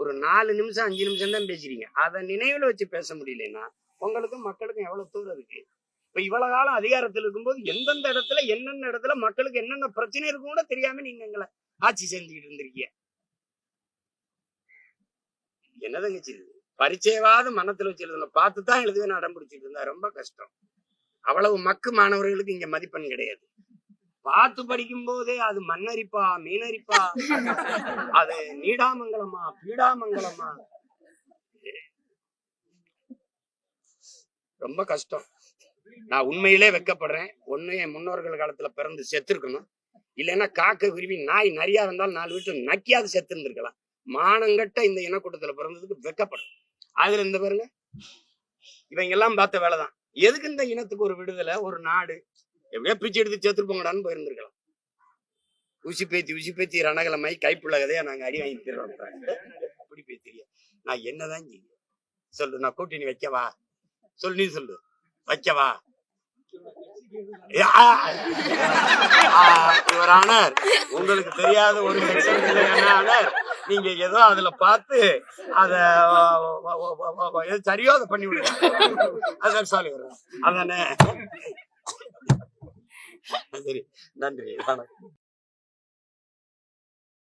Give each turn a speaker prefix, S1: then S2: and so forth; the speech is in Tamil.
S1: ஒரு 4 நிமிஷம் 5 நிமிஷம் தான் பேசுறீங்க. அதை நினைவுல வச்சு பேச முடியலன்னா உங்களுக்கும் மக்களுக்கும் எவ்வளவு தூரம் இருக்கு. இப்ப இவ்வளவு காலம் அதிகாரத்தில் இருக்கும்போது எந்தெந்த இடத்துல என்னென்ன இடத்துல மக்களுக்கு என்னென்ன பிரச்சனை இருக்கும் கூட தெரியாம நீங்க எங்களை ஆட்சி செஞ்சுக்கிட்டு இருந்திருக்கீங்க. என்னதங்கச்சி பரிச்சயவாத மனத்துல வச்சிருந்த பார்த்துதான் எழுதுவே அடம் பிடிச்சிட்டு இருந்தா ரொம்ப கஷ்டம். அவ்வளவு மக்கு மாணவர்களுக்கு இங்க மதிப்பெண் கிடையாது. பார்த்து படிக்கும் போதே அது மண்ணரிப்பா மீனரிப்பா, அது நீடாமங்கலமா பீடாமங்கலமா, ரொம்ப கஷ்டம். நான் உண்மையிலே வெக்கப்படுறேன். ஒண்ணு என் முன்னோர்கள் காலத்துல பிறந்து செத்து இருக்கணும், இல்லைன்னா காக்க விரும்பி நாய் நிறையா இருந்தாலும் 4 வீட்டுல நக்கியாவது செத்து இருந்திருக்கலாம். மானங்கட்ட இந்த இனக்கூட்டத்துல பிறந்ததுக்கு வெக்கப்படுறேன். அதுல இந்த பாருங்க, இவங்க எல்லாம் பார்த்த வேலைதான். எதுக்கு இந்த இனத்துக்கு ஒரு விடுதலை, ஒரு நாடு, எப்படியோ பிச்சு எடுத்து சேர்த்துருப்போங்கடான்னு போயிருந்திருக்கலாம். உசி பேத்தி ரணகலமாய் கைப்புள்ள கதையா நாங்க அடி வாங்கி தருவோம். அப்படி போய் தெரியும். நான் என்னதான் செய்ய சொல்லு, நான் கூட்டணி வைக்கவா சொல்லு, நீ சொல்லு வைக்கவா. ஆனார் உங்களுக்கு தெரியாத ஒரு ஆனார், நீங்க ஏதோ அதுல பார்த்து அத சரியோ அதை பண்ணி விடுங்க. அதான் சாலி வரும் அதானே. சரி, நன்றி, வணக்கம்.